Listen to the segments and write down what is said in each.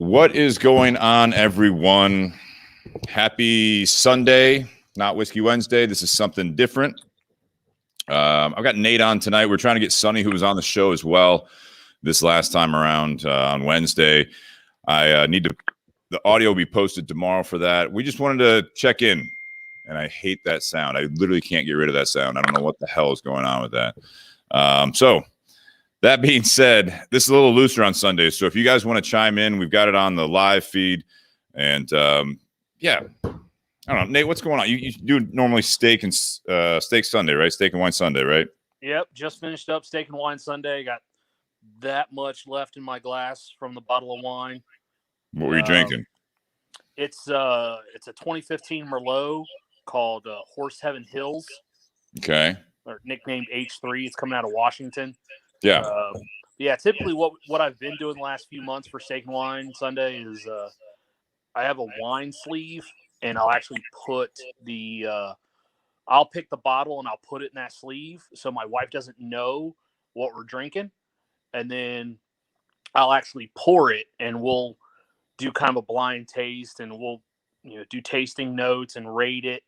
What is going on, everyone? Happy Sunday, not Whiskey Wednesday. This is something different. I've got Nate on tonight. We're trying to get Sonny, who was on the show as well this last time around on Wednesday. I need the audio will be posted tomorrow for that. We just wanted to check in, and I hate that sound. I literally can't get rid of that sound. I don't know what the hell is going on with that. So that being said, this is a little looser on Sundays. So if you guys want to chime in, we've got it on the live feed. And yeah, I don't know, Nate, what's going on? You do normally steak Sunday, right? Steak and wine Sunday, right? Yep, just finished up steak and wine Sunday. Got that much left in my glass from the bottle of wine. What were you drinking? It's a 2015 Merlot called Horse Heaven Hills. Okay. Or nicknamed H3. It's coming out of Washington. Yeah. Yeah, typically what I've been doing the last few months for steak and wine Sunday is I have a wine sleeve, and I'll actually put I'll pick the bottle and I'll put it in that sleeve so my wife doesn't know what we're drinking. And then I'll actually pour it, and we'll do kind of a blind taste, and we'll do tasting notes and rate it,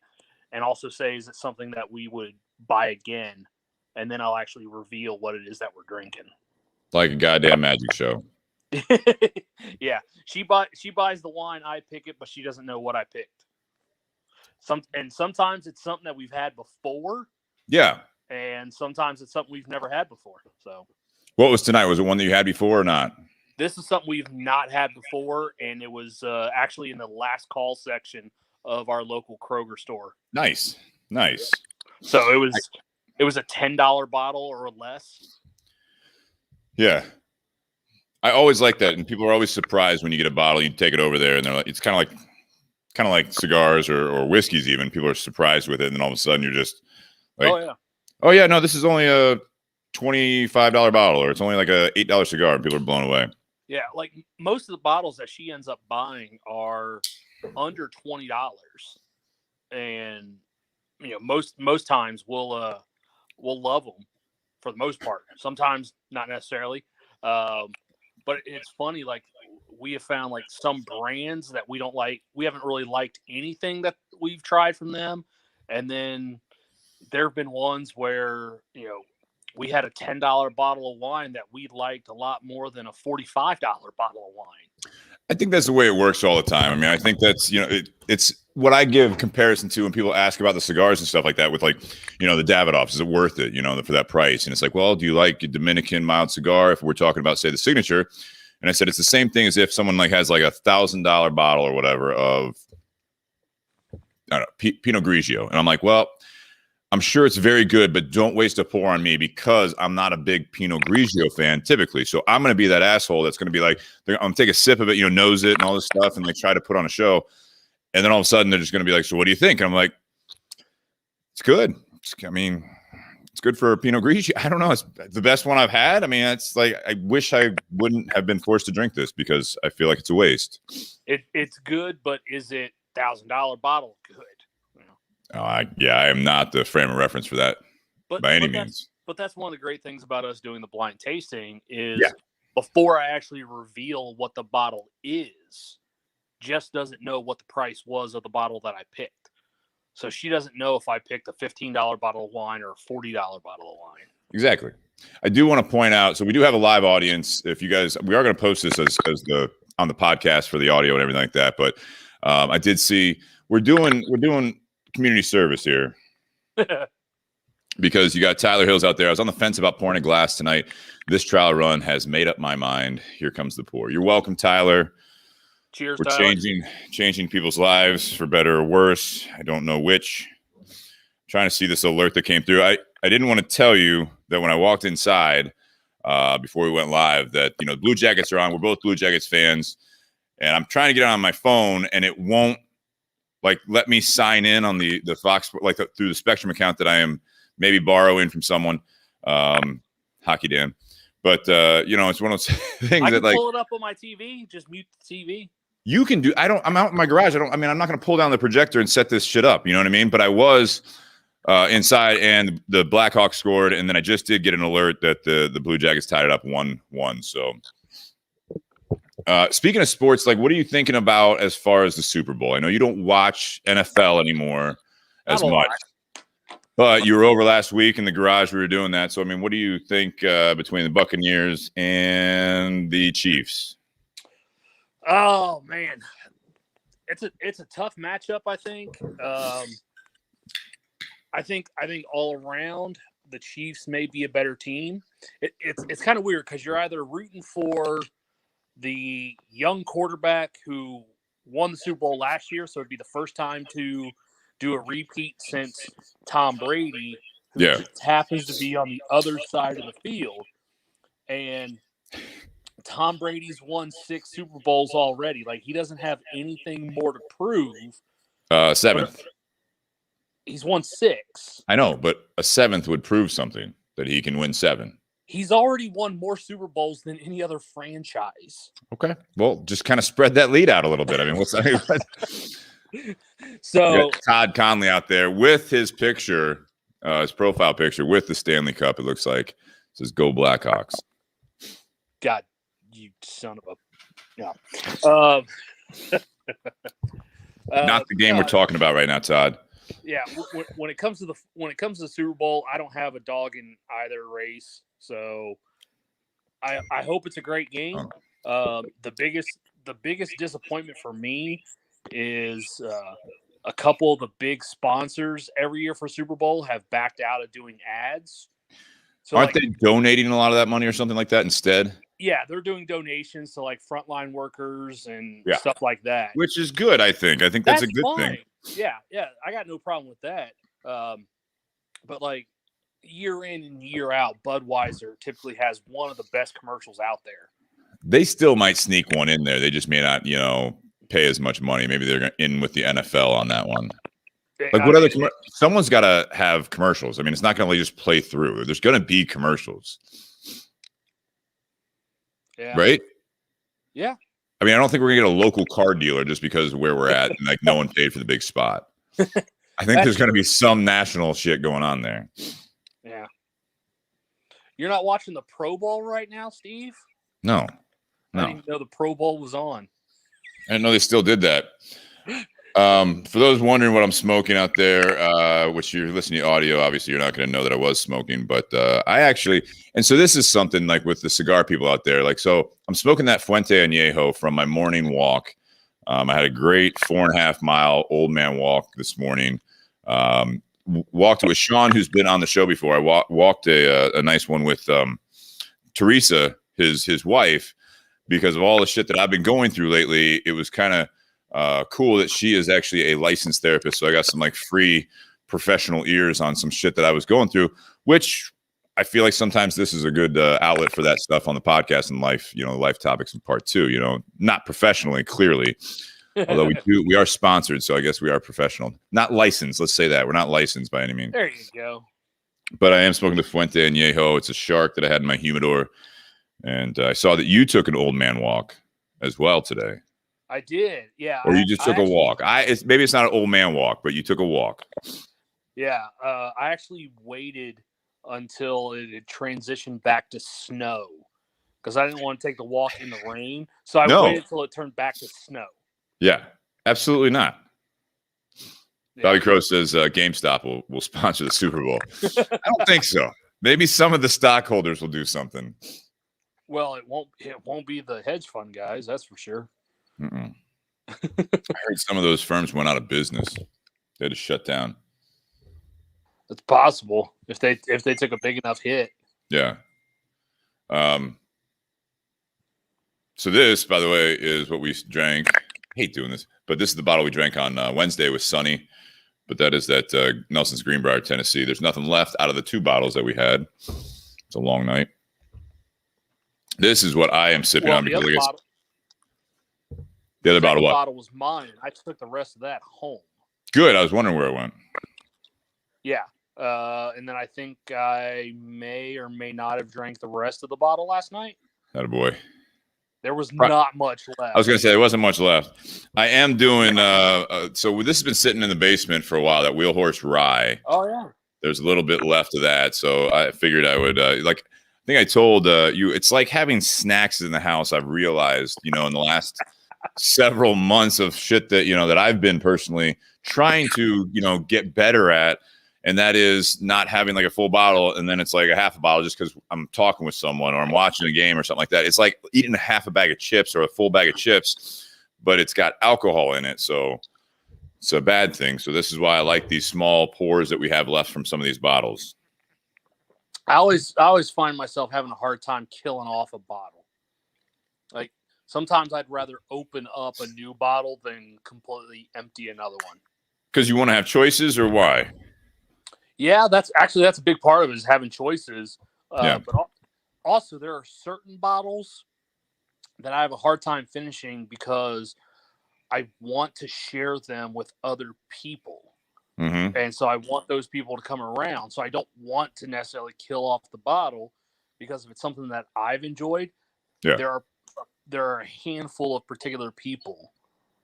and also say, is it something that we would buy again? And then I'll actually reveal what it is that we're drinking. Like a goddamn magic show. Yeah, she buys the wine, I pick it, but she doesn't know what I picked. Sometimes it's something that we've had before. Yeah. And sometimes it's something we've never had before. So, what was tonight? Was it one that you had before or not? This is something we've not had before, and it was actually in the last call section of our local Kroger store. Nice. So it was a $10 bottle or less. Yeah. I always like that, and people are always surprised when you get a bottle, you take it over there, and they're like, it's kind of like cigars or whiskeys even. People are surprised with it, and then all of a sudden you're just like, oh yeah, no, this is only a $25 bottle, or it's only like a $8 cigar, and people are blown away. Yeah, like most of the bottles that she ends up buying are under $20, and most times we'll love them for the most part. Sometimes not necessarily, but it's funny. Like we have found like some brands that we don't like. We haven't really liked anything that we've tried from them, and then there have been ones where we had a $10 bottle of wine that we liked a lot more than a $45 bottle of wine. I think that's the way it works all the time. I mean, I think that's, it's what I give comparison to when people ask about the cigars and stuff like that with like, the Davidoffs, is it worth it, for that price? And it's like, well, do you like a Dominican mild cigar? If we're talking about, say, the Signature. And I said, it's the same thing as if someone like has like a $1,000 bottle or whatever of, I don't know, Pinot Grigio. And I'm like, well, I'm sure it's very good, but don't waste a pour on me because I'm not a big Pinot Grigio fan typically. So I'm going to be that asshole that's going to be like, I'm going to take a sip of it, nose it and all this stuff, and they try to put on a show. And then all of a sudden they're just going to be like, so what do you think? And I'm like, it's good. It's good for Pinot Grigio. I don't know. It's the best one I've had. I mean, it's like, I wish I wouldn't have been forced to drink this because I feel like it's a waste. It's good, but is it $1,000 bottle good? I am not the frame of reference for that by any means. But that's one of the great things about us doing the blind tasting is before I actually reveal what the bottle is, Jess doesn't know what the price was of the bottle that I picked. So she doesn't know if I picked a $15 bottle of wine or a $40 bottle of wine. Exactly. I do want to point out, so we do have a live audience. If you guys, we are going to post this as on the podcast for the audio and everything like that. But I did see we're doing community service here because you got Tyler Hills out there. I was on the fence about pouring a glass tonight. This trial run has made up my mind. Here comes the pour. You're welcome, Tyler. Cheers, We're Tyler. changing people's lives for better or worse. I don't know which. I'm trying to see this alert that came through. I didn't want to tell you that when I walked inside before we went live that, Blue Jackets are on. We're both Blue Jackets fans. And I'm trying to get it on my phone, and it won't let me sign in on the Fox, through the Spectrum account that I am maybe borrowing from someone, Hockey Dan. But, it's one of those things I that can pull it up on my TV, just mute the TV. You can do, I'm out in my garage. I'm not going to pull down the projector and set this shit up. You know what I mean? But I was inside and the Blackhawks scored. And then I just did get an alert that the Blue Jackets tied it up 1-1. So Speaking of sports, like, what are you thinking about as far as the Super Bowl? I know you don't watch NFL anymore as much, but you were over last week in the garage. We were doing that. So, I mean, what do you think between the Buccaneers and the Chiefs? Oh man, it's a tough matchup. I think. I think all around the Chiefs may be a better team. It's kind of weird because you're either rooting for the young quarterback who won the Super Bowl last year, so it'd be the first time to do a repeat since Tom Brady, who just happens to be on the other side of the field. And Tom Brady's won 6 Super Bowls already. Like, he doesn't have anything more to prove. 7th. He's won 6. I know, but a 7th would prove something, that he can win 7. He's already won more Super Bowls than any other franchise. Okay. Well, just kind of spread that lead out a little bit. I mean, what's that? So Todd Conley out there with his picture, his profile picture with the Stanley Cup. It looks like it says "Go Blackhawks." God, you son of a not the game we're talking about right now, Todd. Yeah, when it comes to the Super Bowl, I don't have a dog in either race. So I hope it's a great game. The biggest disappointment for me is a couple of the big sponsors every year for Super Bowl have backed out of doing ads. So aren't they donating a lot of that money or something like that instead? Yeah, they're doing donations to like frontline workers and stuff like that, which is good. I think that's a good thing. Yeah, I got no problem with that. But like year in and year out, Budweiser typically has one of the best commercials out there. They still might sneak one in there. They just may not, pay as much money. Maybe they're in with the NFL on that one. Like what other someone's got to have commercials. I mean, it's not going to just play through. There's going to be commercials. Yeah. Right? Yeah. I mean, I don't think we're going to get a local car dealer just because of where we're at and like no one paid for the big spot. I think there's going to be some national shit going on there. Yeah. You're not watching the Pro Bowl right now, Steve? No. I didn't even know the Pro Bowl was on. I didn't know they still did that. For those wondering what I'm smoking out there, which you're listening to audio, obviously you're not going to know that I was smoking, but I actually, and so this is something like with the cigar people out there, like, so I'm smoking that Fuente Añejo from my morning walk. I had a great 4.5 mile old man walk this morning. Walked with Sean, who's been on the show before. I walked a nice one with Teresa, his wife, because of all the shit that I've been going through lately. It was kind of cool that she is actually a licensed therapist. So I got some like free professional ears on some shit that I was going through, which I feel like sometimes this is a good outlet for that stuff on the podcast and life, life topics in part 2, not professionally, clearly, although we are sponsored. So I guess we are professional, not licensed. Let's say that we're not licensed by any means. There you go. But I am smoking the Fuente Añejo. It's a shark that I had in my humidor. And I saw that you took an old man walk as well today. I did, yeah. Or you just took a walk. Maybe it's not an old man walk, but you took a walk. Yeah, I actually waited until it had transitioned back to snow because I didn't want to take the walk in the rain. So I waited until it turned back to snow. Yeah, absolutely not. Yeah. Bobby Crow says GameStop will sponsor the Super Bowl. I don't think so. Maybe some of the stockholders will do something. Well, it won't be the hedge fund guys, that's for sure. I heard some of those firms went out of business. They had to shut down. It's possible if they took a big enough hit. Yeah. So this, by the way, is what we drank. I hate doing this, but this is the bottle we drank on Wednesday with Sunny. But that is that Nelson's Greenbrier, Tennessee. There's nothing left out of the 2 bottles that we had. It's a long night. This is what I am sipping on because the other bottle was mine. I took the rest of that home. Good. I was wondering where it went. Yeah. And then I think I may or may not have drank the rest of the bottle last night. Attaboy. There was not much left. I was going to say there wasn't much left. I am doing so this has been sitting in the basement for a while, that Wheel Horse Rye. Oh, yeah. There's a little bit left of that. So I figured I would think I told you, it's like having snacks in the house. I've realized, in the last several months of shit that, that I've been personally trying to, get better at. And that is not having like a full bottle and then it's like a half a bottle just because I'm talking with someone or I'm watching a game or something like that. It's like eating a half a bag of chips or a full bag of chips, but it's got alcohol in it. So it's a bad thing. So this is why I like these small pours that we have left from some of these bottles. I always find myself having a hard time killing off a bottle. Like sometimes I'd rather open up a new bottle than completely empty another one. Because you want to have choices or why? Yeah, that's a big part of it is having choices. Yeah. But also there are certain bottles that I have a hard time finishing because I want to share them with other people. Mm-hmm. And so I want those people to come around. So I don't want to necessarily kill off the bottle because if it's something that I've enjoyed, there are a handful of particular people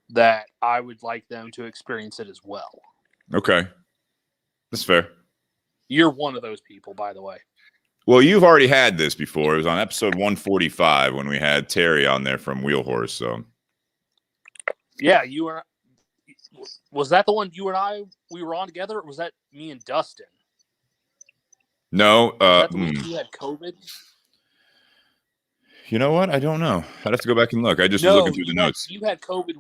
that I would like them to experience it as well. Okay. That's fair. You're one of those people, by the way. Well, you've already had this before. It was on episode 145 when we had Terry on there from Wheel Horse. So, yeah, was that the one you and I we were on together, or was that me and Dustin? No, was that the week you had COVID? You know what? I don't know. I'd have to go back and look. I just was looking through the notes. You had COVID.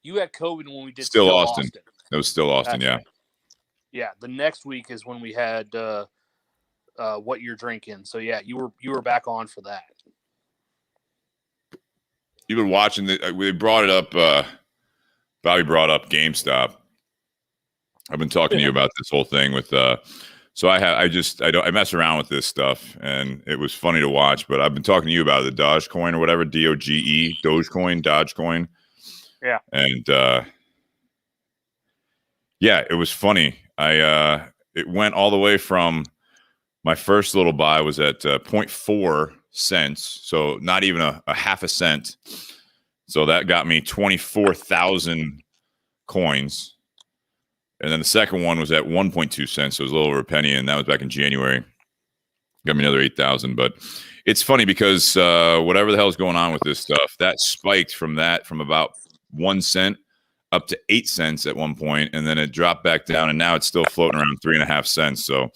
You had COVID when we did Still Austin. It was still Austin. That's yeah. Right. Yeah. The next week is when we had What You're Drinking. So yeah, you were back on for that. You've been watching we brought it up. Bobby brought up GameStop. I've been talking to you about this whole thing with. So I mess around with this stuff, and it was funny to watch. But I've been talking to you about the Dogecoin or whatever, Dogecoin. Yeah. And yeah, it was funny. It went all the way from my first little buy was at 0.4 cents, so not even a half a cent. So that got me 24,000 coins. And then the second one was at 1.2 cents. So it was a little over a penny. And that was back in January. Got me another 8,000. But it's funny because whatever the hell is going on with this stuff, that spiked from about 1 cent up to 8 cents at one point, and then it dropped back down. And now it's still floating around 3.5 cents. So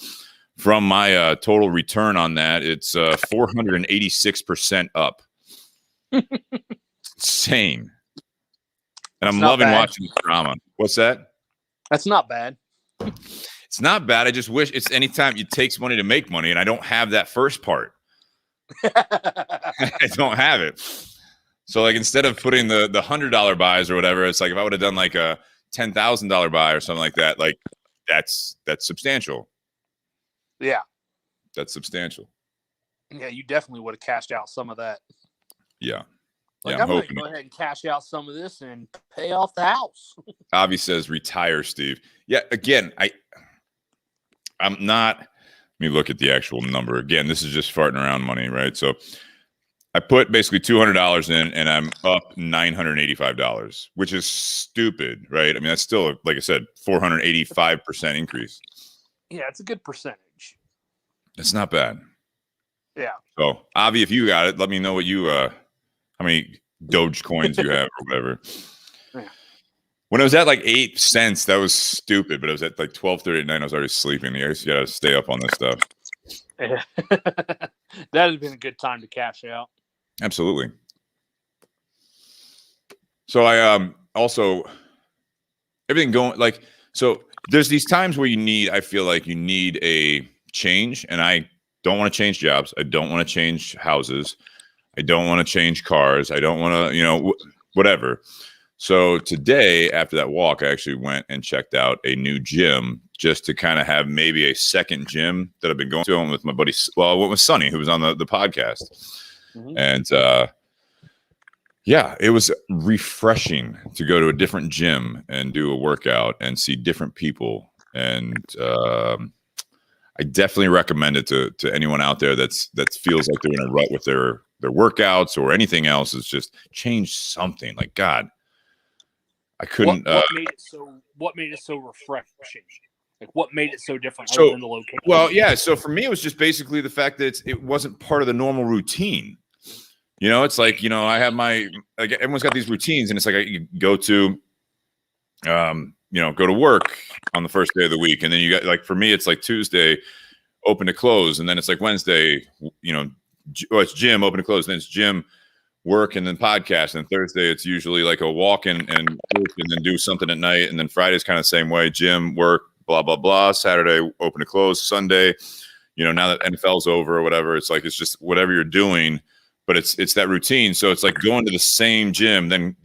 from my total return on that, it's 486% up. Insane. And I'm loving watching the drama. What's that? That's not bad. It's not bad. I just wish it's anytime it takes money to make money, and I don't have that first part. I don't have it. So like instead of putting the $100 buys or whatever, it's like if I would have done like a $10,000 buy or something like that, like that's substantial. Yeah. That's substantial. Yeah, you definitely would have cashed out some of that. Yeah. Like, yeah, I'm going to go ahead and cash out some of this and pay off the house. Avi says, retire, Steve. Yeah, again, I'm not. Let me look at the actual number. Again, this is just farting around money, right? So I put basically $200 in, and I'm up $985, which is stupid, right? I mean, that's still, like I said, 485% increase. Yeah, it's a good percentage. It's not bad. Yeah. So, Avi, if you got it, let me know what you how many Doge coins you have or whatever. Yeah. When it was at like 8 cents, that was stupid. But it was at like 12:30 at night. I was already sleeping. You got to stay up on this stuff. Yeah. That has been a good time to cash out. Absolutely. So I also everything going like so. There's these times where I feel like you need a change, and I don't want to change jobs. I don't want to change houses. I don't want to change cars. I don't want to, whatever. So today, after that walk, I actually went and checked out a new gym just to kind of have maybe a second gym that I've been going to. I went with my buddy, I went with Sonny, who was on the podcast. Mm-hmm. And yeah, it was refreshing to go to a different gym and do a workout and see different people. And I definitely recommend it to anyone out there that feels like they're in a rut with their workouts or anything else. Is just change something. Like, God, I couldn't. What made it so refreshing? Like, what made it so different other So, than the location? well, yeah. So for me, it was just basically the fact that it wasn't part of the normal routine. You know, it's like, you know, I have like everyone's got these routines, and it's like you go to, you know, go to work on the first day of the week, and then you got like for me, it's like Tuesday, open to close, and then it's like Wednesday, you know, it's gym, open to close, and then it's gym, work, and then podcast, and Thursday it's usually like a walk and then do something at night, and then Friday's kind of the same way, gym, work, blah blah blah. Saturday, open to close. Sunday, you know, now that NFL's over or whatever, it's like it's just whatever you're doing. But it's that routine. So it's like going to the same gym, then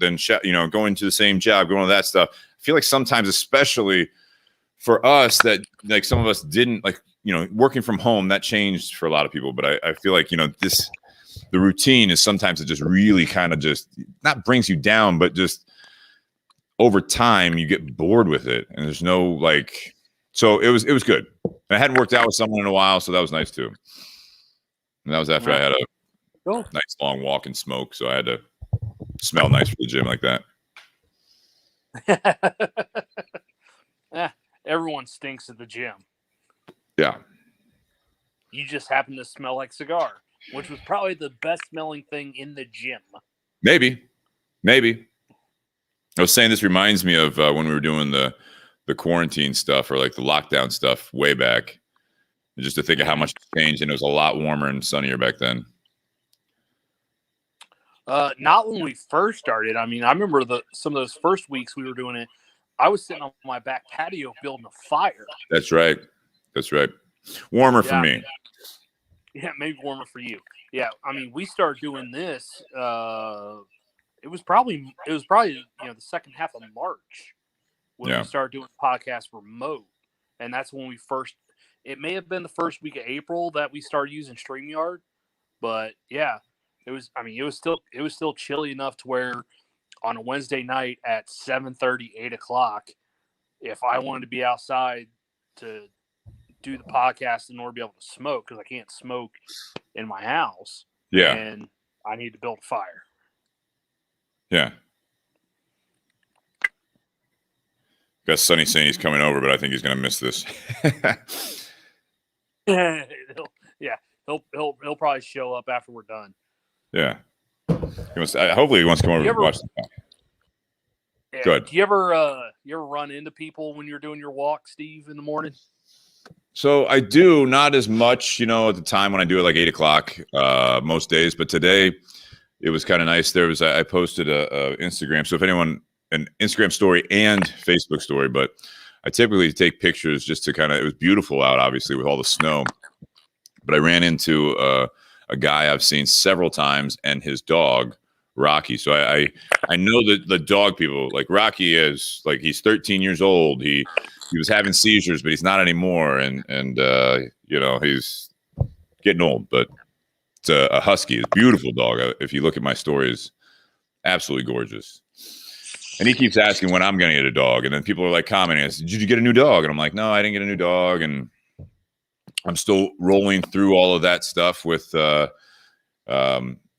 you know, going to the same job, going to that stuff. I feel like sometimes, especially for us, that like some of us didn't like, you know, working from home, that changed for a lot of people. But I feel like, you know, the routine is sometimes it just really kind of just not brings you down, but just over time you get bored with it, and there's no like. So it was good. And I hadn't worked out with someone in a while, so that was nice too. And that was after I had a nice long walk and smoke, so I had to smell nice for the gym like that. Everyone stinks at the gym. Yeah. You just happen to smell like cigar, which was probably the best smelling thing in the gym. Maybe. I was saying this reminds me of when we were doing the quarantine stuff or like the lockdown stuff way back. Just to think of how much it's changed, and it was a lot warmer and sunnier back then. Not when we first started. I mean, I remember some of those first weeks we were doing it. I was sitting on my back patio building a fire. That's right. Warmer for me. Yeah, maybe warmer for you. Yeah, I mean, we started doing this. It was probably you know, the second half of March when we started doing podcasts remote, and that's when we first. It may have been the first week of April that we started using StreamYard, but yeah. It was still chilly enough to where on a Wednesday night at 7:30, 8 o'clock, if I wanted to be outside to do the podcast in order to be able to smoke, because I can't smoke in my house. Yeah. And I need to build a fire. Yeah. Got Sonny saying he's coming over, but I think he's going to miss this. He'll probably show up after we're done. Yeah. Hopefully he wants to come over and watch the podcast. Yeah. Good. Do you ever run into people when you're doing your walk, Steve, in the morning? So I do, not as much, you know, at the time when I do it like 8 o'clock most days, but today it was kind of nice. I posted a Instagram. So if anyone, an Instagram story and Facebook story, but I typically take pictures just to it was beautiful out, obviously, with all the snow. But I ran into a guy I've seen several times and his dog, Rocky. So I know that the dog people, like Rocky is like, he's 13 years old. He was having seizures, but he's not anymore. And you know, he's getting old, but it's a husky. It's a beautiful dog. If you look at my stories, absolutely gorgeous. And he keeps asking when I'm going to get a dog. And then people are like commenting, did you get a new dog? And I'm like, no, I didn't get a new dog. And I'm still rolling through all of that stuff with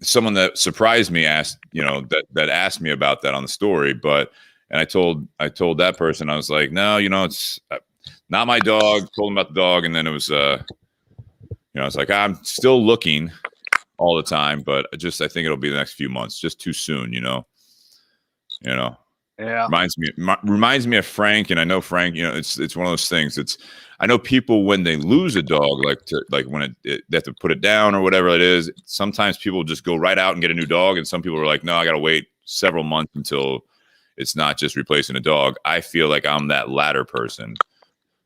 someone that surprised me asked, you know, that asked me about that on the story. And I told that person, I was like, no, you know, it's not my dog. Told him about the dog. And then it was, you know, it's like, I'm still looking all the time, but I think it'll be the next few months, just too soon, you know. Yeah. Reminds me of Frank, and I know Frank, you know, it's one of those things. I know people when they lose a dog, like when they have to put it down or whatever it is, sometimes people just go right out and get a new dog, and some people are like, no, I got to wait several months until it's not just replacing a dog. I feel like I'm that latter person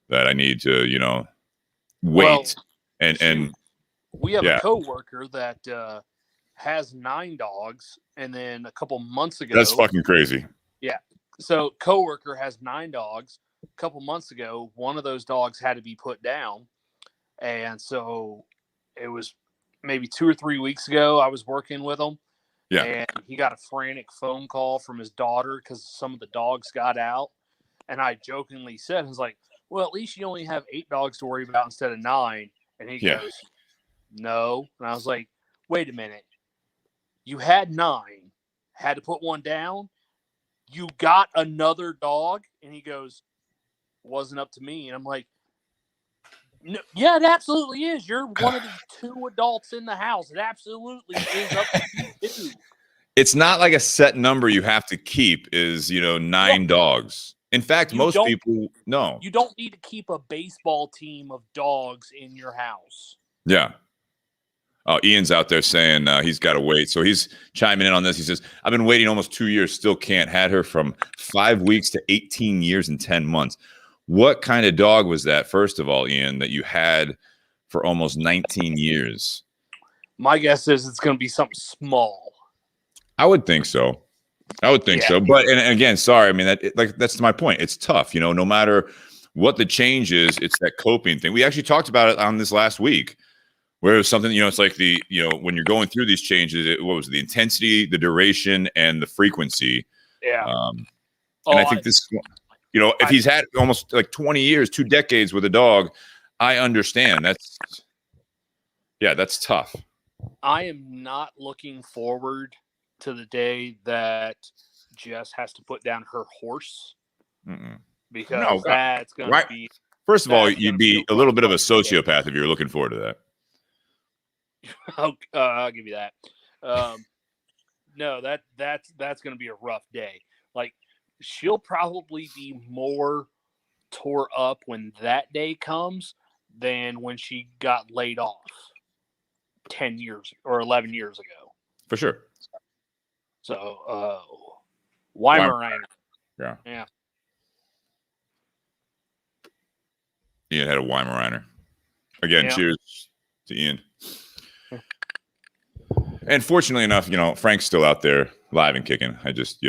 that I need to, you know, wait. Well, and we have a coworker that has 9 dogs, and then a couple months ago, that's fucking crazy. Yeah. So coworker has 9 dogs. A couple months ago, one of those dogs had to be put down. And so it was maybe 2 or 3 weeks ago, I was working with him. Yeah. And he got a frantic phone call from his daughter because some of the dogs got out. And I jokingly said, I was like, well, at least you only have 8 dogs to worry about instead of 9. And he goes, no. And I was like, wait a minute. You had 9, had to put one down. You got another dog? And he goes, wasn't up to me. And I'm like, no, yeah, it absolutely is. You're one of the 2 adults in the house. It absolutely is up to you too. It's not like a set number you have to keep is, 9 dogs. In fact, most people no. You don't need to keep a baseball team of dogs in your house. Yeah. Oh, Ian's out there saying he's got to wait. So he's chiming in on this. He says, I've been waiting almost 2 years, still can't. Had her from 5 weeks to 18 years and 10 months. What kind of dog was that, first of all, Ian, that you had for almost 19 years? My guess is it's going to be something small. I would think so. But and again, sorry. I mean, that's my point. It's tough, no matter what the change is, it's that coping thing. We actually talked about it on this last week. Where it was something, it's like when you're going through these changes, what was the intensity, the duration, and the frequency? Yeah. And I think this, if he's had almost like 20 years, 2 decades with a dog, I understand. That's tough. I am not looking forward to the day that Jess has to put down her horse. Because that's going to be. First of all, you'd be a little bit of a sociopath if you're looking forward to that. I'll give you that. No, that's going to be a rough day. Like, she'll probably be more tore up when that day comes than when she got laid off 10 years or 11 years ago. For sure. So, Weimaraner. Yeah. Ian had a Weimaraner. Again, cheers to Ian. And fortunately enough, Frank's still out there live and kicking. I just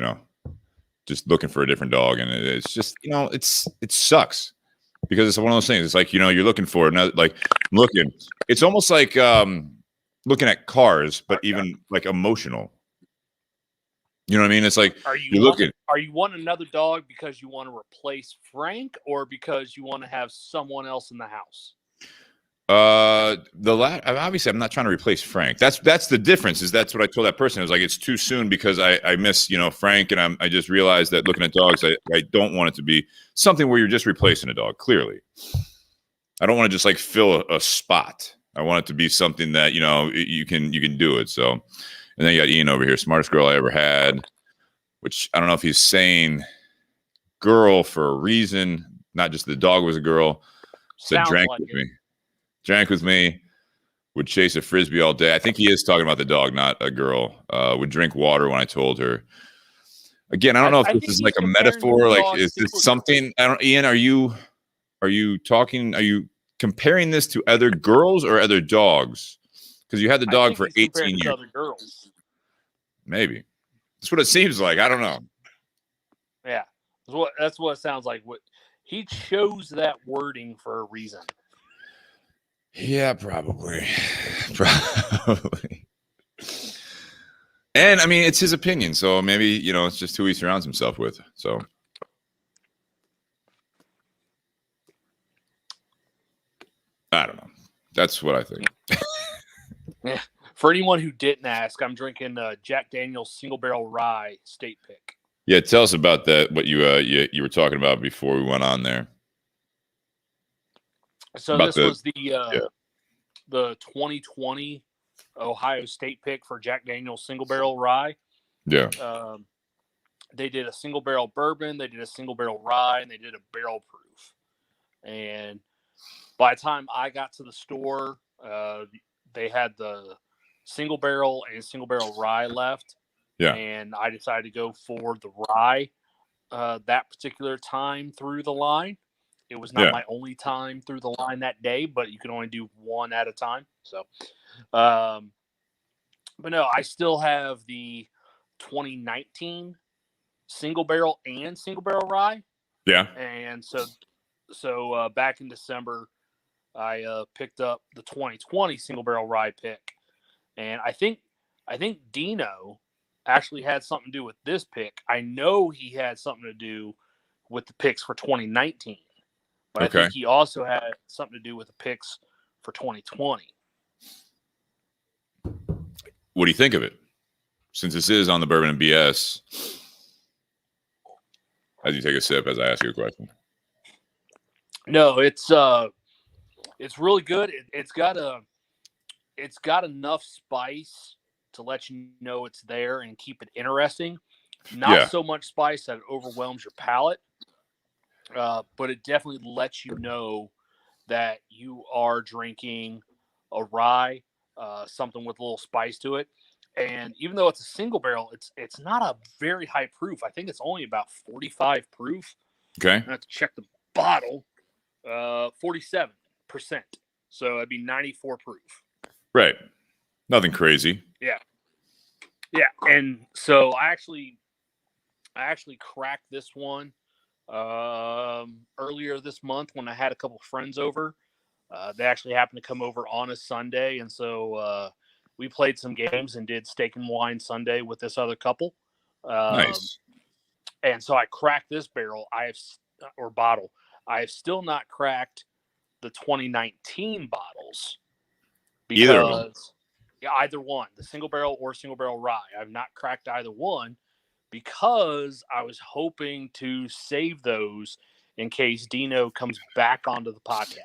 looking for a different dog. And it's just, it sucks because it's one of those things. It's like, you're looking for it. Like it's almost like looking at cars, but even like emotional. You know what I mean? It's like, are you want another dog because you want to replace Frank or because you want to have someone else in the house? Obviously I'm not trying to replace Frank. That's the difference. That's what I told that person. I was like, it's too soon because I miss, Frank, and I just realized that looking at dogs, I don't want it to be something where you're just replacing a dog. Clearly, I don't want to just like fill a spot. I want it to be something that you can do it. So, and then you got Ian over here, smartest girl I ever had, which I don't know if he's saying girl for a reason, not just the dog was a girl. Said drank like with me. Drank with me, would chase a Frisbee all day. I think he is talking about the dog, not a girl. Would drink water when I told her. Again, I don't know if this is like a metaphor. Like, is this something? Ian, are you comparing this to other girls or other dogs? Because you had the dog for 18 years. Other girls. Maybe. That's what it seems like. I don't know. Yeah. That's what it sounds like. He chose that wording for a reason. Yeah, probably. And I mean, it's his opinion, so maybe it's just who he surrounds himself with. So, I don't know. That's what I think. Yeah. For anyone who didn't ask, I'm drinking Jack Daniel's Single Barrel Rye State Pick. Yeah, tell us about that. What you were talking about before we went on there. So this was the 2020 Ohio State pick for Jack Daniel's Single Barrel Rye. Yeah. They did a single barrel bourbon, they did a single barrel rye, and they did a barrel proof. And by the time I got to the store, they had the single barrel and single barrel rye left. Yeah. And I decided to go for the rye that particular time through the line. It was not my only time through the line that day, but you can only do one at a time. So, but no, I still have the 2019 single barrel and single barrel rye. Yeah. And so back in December, I picked up the 2020 single barrel rye pick. And I think Dino actually had something to do with this pick. I know he had something to do with the picks for 2019. But I think he also had something to do with the picks for 2020. What do you think of it? Since this is on the Bourbon and BS, as you take a sip, as I ask you a question. No, it's really good. It's got enough spice to let you know it's there and keep it interesting. Not Yeah. so much spice that it overwhelms your palate, but it definitely lets you know that you are drinking a rye, something with a little spice to it. And even though it's a single barrel, it's not a very high proof. I think it's only about 45 proof. Okay. I have to check the bottle. 47%. So it'd be 94 proof. Right. Nothing crazy. Yeah. Yeah. And so I actually cracked this one earlier this month when I had a couple friends over. They actually happened to come over on a Sunday, and so we played some games and did steak and wine Sunday with this other couple. Nice. And so I cracked this bottle. I have still not cracked the 2019 bottles Either of them. because either one, the single barrel or single barrel rye. I've not cracked either one because I was hoping to save those in case Dino comes back onto the podcast.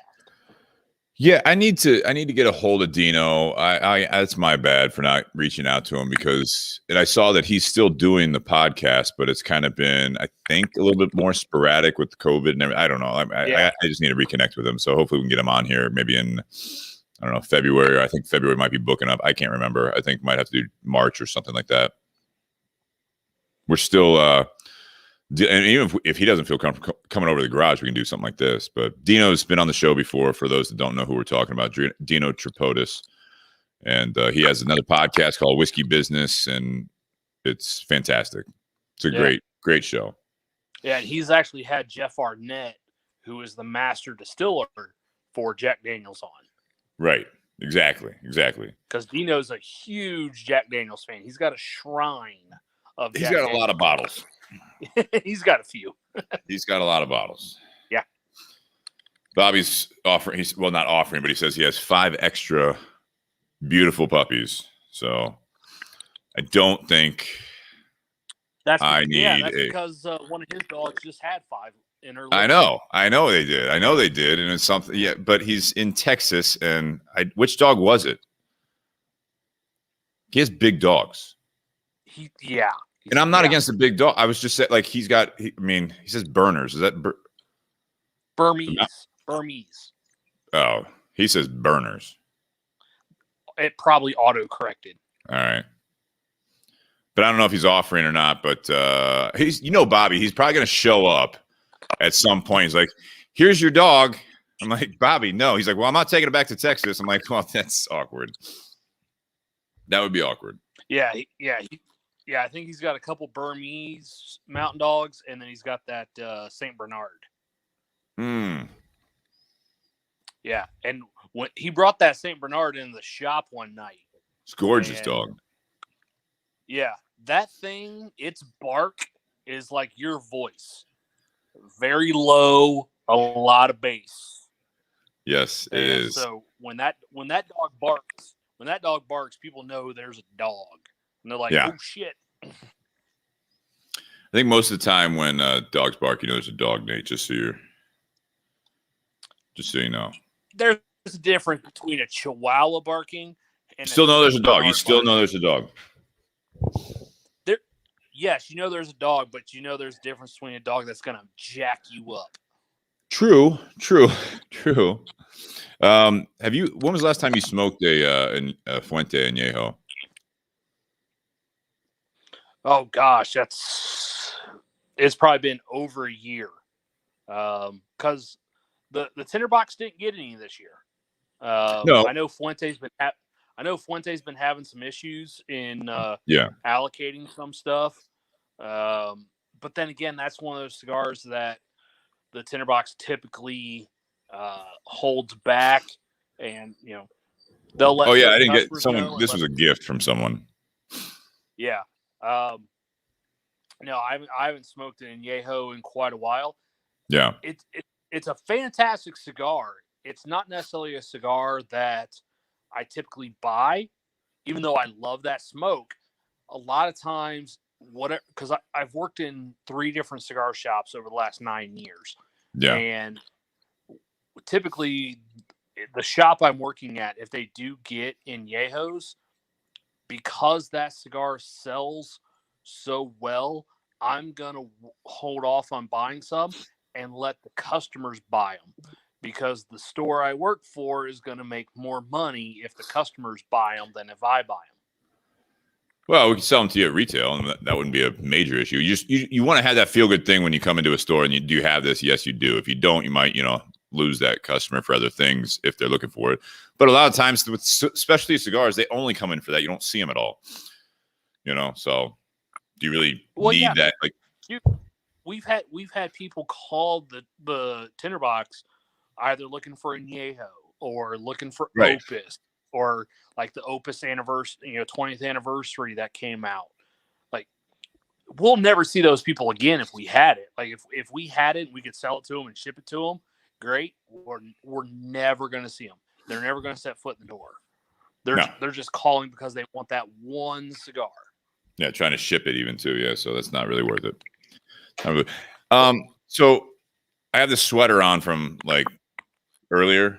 Yeah, I need to get a hold of Dino. I that's my bad for not reaching out to him and I saw that he's still doing the podcast, but it's kind of been, I think, a little bit more sporadic with COVID and everything. I don't know. I just need to reconnect with him. So hopefully we can get him on here maybe in, I don't know, February. I think February might be booking up. I can't remember. I think might have to do March or something like that. We're still and even if he doesn't feel comfortable coming over to the garage, we can do something like this. But Dino's been on the show before. For those that don't know who we're talking about, Dino Tripodis, and he has another podcast called Whiskey Business, and it's fantastic. It's a great show. Yeah, and he's actually had Jeff Arnett, who is the master distiller for Jack Daniel's, on. Right. Exactly. Because Dino's a huge Jack Daniel's fan. He's got a shrine of. He's got a lot of bottles. He's got a few. He's got a lot of bottles. Yeah. Bobby's offering. He's not offering, but he says he has 5 extra beautiful puppies. So I don't think that's need. That's because one of his dogs just had 5 in her. I know they did. And it's something. Yeah, but he's in Texas, and which dog was it? He has big dogs. And I'm not against the big dog. I was just saying, like, he says Berners. Is that Burmese? Oh, he says Berners. It probably auto-corrected. All right. But I don't know if he's offering or not. But he's, Bobby, he's probably going to show up at some point. He's like, here's your dog. I'm like, Bobby, no. He's like, well, I'm not taking it back to Texas. I'm like, well, that's awkward. That would be awkward. Yeah. I think he's got a couple Burmese mountain dogs, and then he's got that Saint Bernard. Yeah, and when he brought that Saint Bernard in the shop one night, it's a gorgeous dog. Yeah, that thing, its bark is like your voice, very low, a lot of bass. Yes, it is. So when that dog barks, people know there's a dog. And they're like, oh, shit. I think most of the time when dogs bark, there's a dog, Nate, just so you know. There's a difference between a Chihuahua barking and still know there's a dog. You still know there's a dog. Yes, there's a dog, but there's a difference between a dog that's going to jack you up. True. When was the last time you smoked a Fuente Añejo? Oh gosh, it's probably been over a year. Because the tinderbox didn't get any this year. No. I know Fuente's been having some issues in allocating some stuff. But then again, that's one of those cigars that the tinderbox typically holds back, and they'll let. Oh yeah, I didn't get someone. This was a gift from someone. Yeah. No, I haven't smoked an Añejo in quite a while. Yeah. It's a fantastic cigar. It's not necessarily a cigar that I typically buy, even though I love that smoke. A lot of times, because I've worked in 3 different cigar shops over the last 9 years. Yeah. And typically the shop I'm working at, if they do get añejos, because that cigar sells so well, I'm going to hold off on buying some and let the customers buy them, because the store I work for is going to make more money if the customers buy them than if I buy them. Well, we can sell them to you at retail, and that wouldn't be a major issue. You want to have that feel good thing when you come into a store and you do have this. Yes, you do. If you don't, you might lose that customer for other things if they're looking for it. But a lot of times with specialty cigars, they only come in for that. You don't see them at all. So do you really need that? Like, we've had people call the tinderbox either looking for a añejo or looking for Opus, or like the Opus anniversary, 20th anniversary that came out. Like, we'll never see those people again if we had it. Like, if we had it, we could sell it to them and ship it to them. Great. We're never going to see them. They're never going to set foot in the door. They're just calling because they want that one cigar. Yeah, trying to ship it even too. Yeah, so that's not really worth it. So I have this sweater on from like earlier.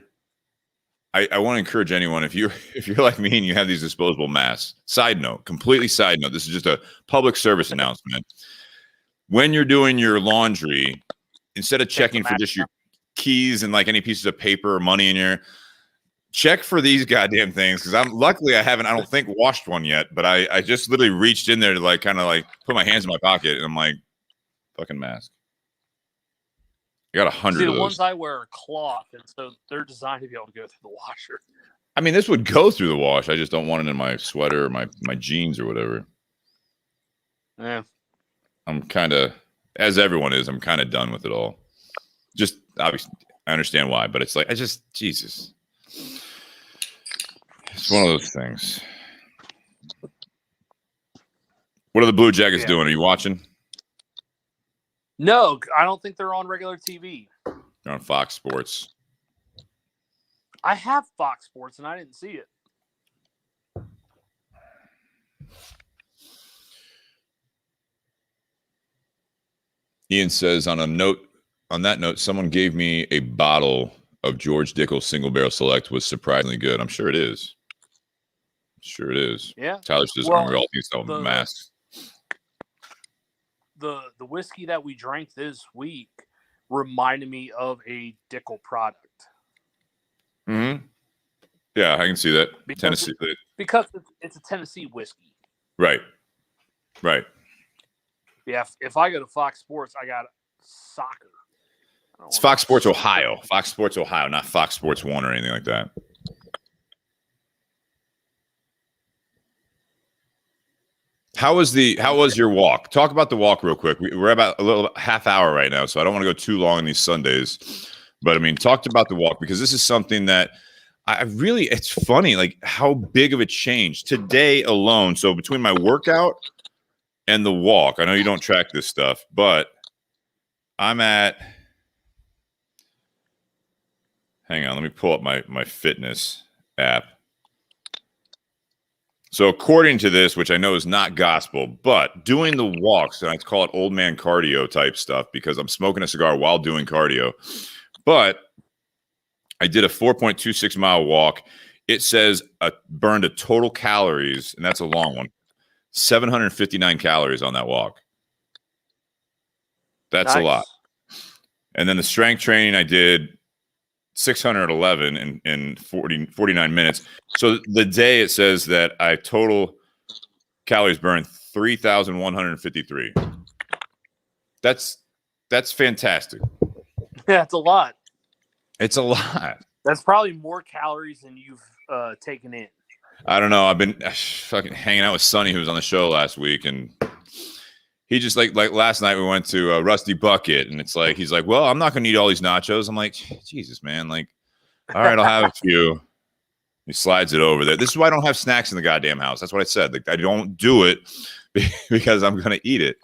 I want to encourage anyone, if you're like me and you have these disposable masks. Completely side note. This is just a public service announcement. When you're doing your laundry, instead of checking for just your keys and like any pieces of paper or money in your, check for these goddamn things, because I don't think washed one yet, but I just literally reached in there to like kind of like put my hands in my pocket, and I'm like, fucking mask. I got 100 of those. The ones I wear are cloth, and so they're designed to be able to go through the washer. I mean, this would go through the wash. I just don't want it in my sweater or my jeans or whatever. Yeah. I'm kind of, as everyone is, I'm kind of done with it all. Just obviously, I understand why, but it's like, Jesus. It's one of those things. What are the Blue Jackets doing? Are you watching? No, I don't think they're on regular TV. They're on Fox Sports. I have Fox Sports, and I didn't see it. Ian says, on that note, someone gave me a bottle of George Dickel Single Barrel Select. Was surprisingly good. I'm sure it is. Sure it is. Yeah. Tyler says, we all need some masks. The whiskey that we drank this week reminded me of a Dickel product. Mm-hmm. Yeah, I can see that. Tennessee. Because it's a Tennessee whiskey. Right. Yeah, if I go to Fox Sports, I got soccer. It's Fox Sports Ohio. Fox Sports Ohio, not Fox Sports 1 or anything like that. How was your walk? Talk about the walk real quick. We're about a little half hour right now, so I don't want to go too long on these Sundays. But I mean, talk about the walk, because this is something that it's funny, like how big of a change today alone. So between my workout and the walk, I know you don't track this stuff, but I'm at, hang on, let me pull up my fitness app. So according to this, which I know is not gospel, but doing the walks, and I call it old man cardio type stuff because I'm smoking a cigar while doing cardio. But I did a 4.26 mile walk. It says burned a total calories, and that's a long one, 759 calories on that walk. That's a lot. And then the strength training I did 611 in 49 minutes. So the day it says that I total calories burned 3,153. That's fantastic. Yeah, it's a lot. It's a lot. That's probably more calories than you've taken in. I don't know. I've been fucking hanging out with Sonny, who was on the show last week, and he just like last night we went to Rusty Bucket, and it's like he's like, well, I'm not going to eat all these nachos. I'm like, Jesus, man. Like, all right, I'll have a few. He slides it over there. This is why I don't have snacks in the goddamn house. That's what I said. Like, I don't do it because I'm going to eat it.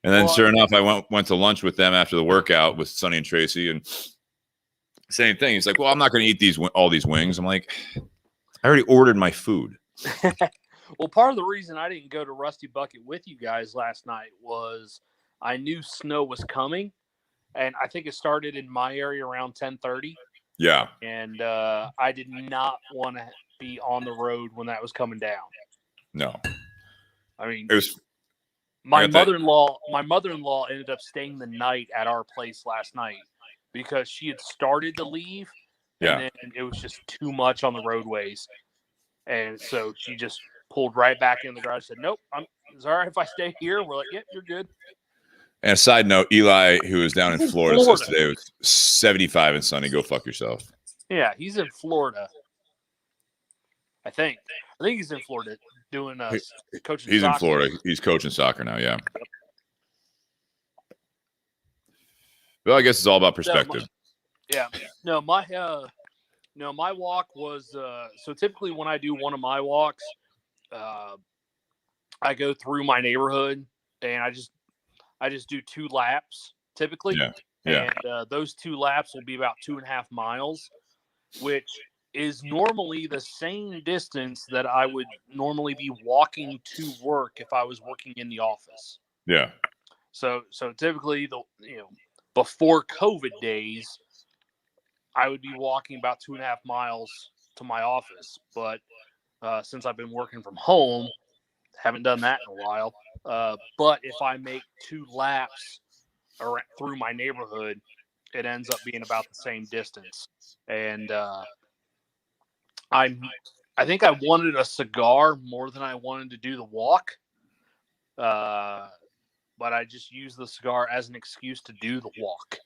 And then, sure enough, I went to lunch with them after the workout with Sonny and Tracy, and same thing. He's like, well, I'm not going to eat all these wings. I'm like, I already ordered my food. Well, part of the reason I didn't go to Rusty Bucket with you guys last night was I knew snow was coming, and I think it started in my area around 10:30. Yeah. and I did not want to be on the road when that was coming down. No. I mean, It was. my mother-in-law ended up staying the night at our place last night because she had started to leave, and Yeah. then it was just too much on the roadways, and so she just pulled right back in the garage. Said, "Nope, it's all right if I stay here." We're like, "Yep, you're good." And a side note, Eli, who is down in He's in Florida, says today it was 75 and sunny. Go fuck yourself. Yeah, he's in Florida. I think he's in Florida doing coaching. He's soccer. in Florida. He's coaching soccer now. Yeah. Well, I guess it's all about perspective. My walk was so typically when I do one of my walks, I go through my neighborhood and I just do 2 laps typically. Yeah. Yeah. And those 2 laps will be about 2.5 miles, which is normally the same distance that I would normally be walking to work if I was working in the office. Yeah. So typically before COVID days, I would be walking about 2.5 miles to my office. But since I've been working from home, haven't done that in a while. But if I make 2 laps through my neighborhood, it ends up being about the same distance. And I think I wanted a cigar more than I wanted to do the walk. But I just used the cigar as an excuse to do the walk.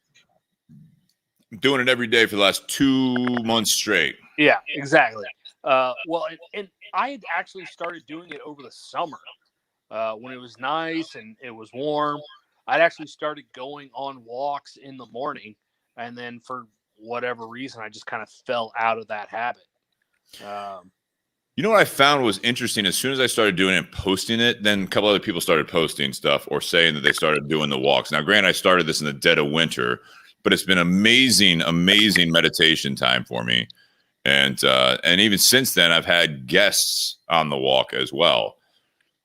I'm doing it every day for the last 2 months straight. Yeah, exactly. Well, and I had actually started doing it over the summer when it was nice and it was warm. I'd actually started going on walks in the morning, and then for whatever reason, I just kind of fell out of that habit. You know what I found was interesting? As soon as I started doing it and posting it, then a couple other people started posting stuff or saying that they started doing the walks. Now, granted, I started this in the dead of winter, but it's been amazing meditation time for me. And even since then, I've had guests on the walk as well.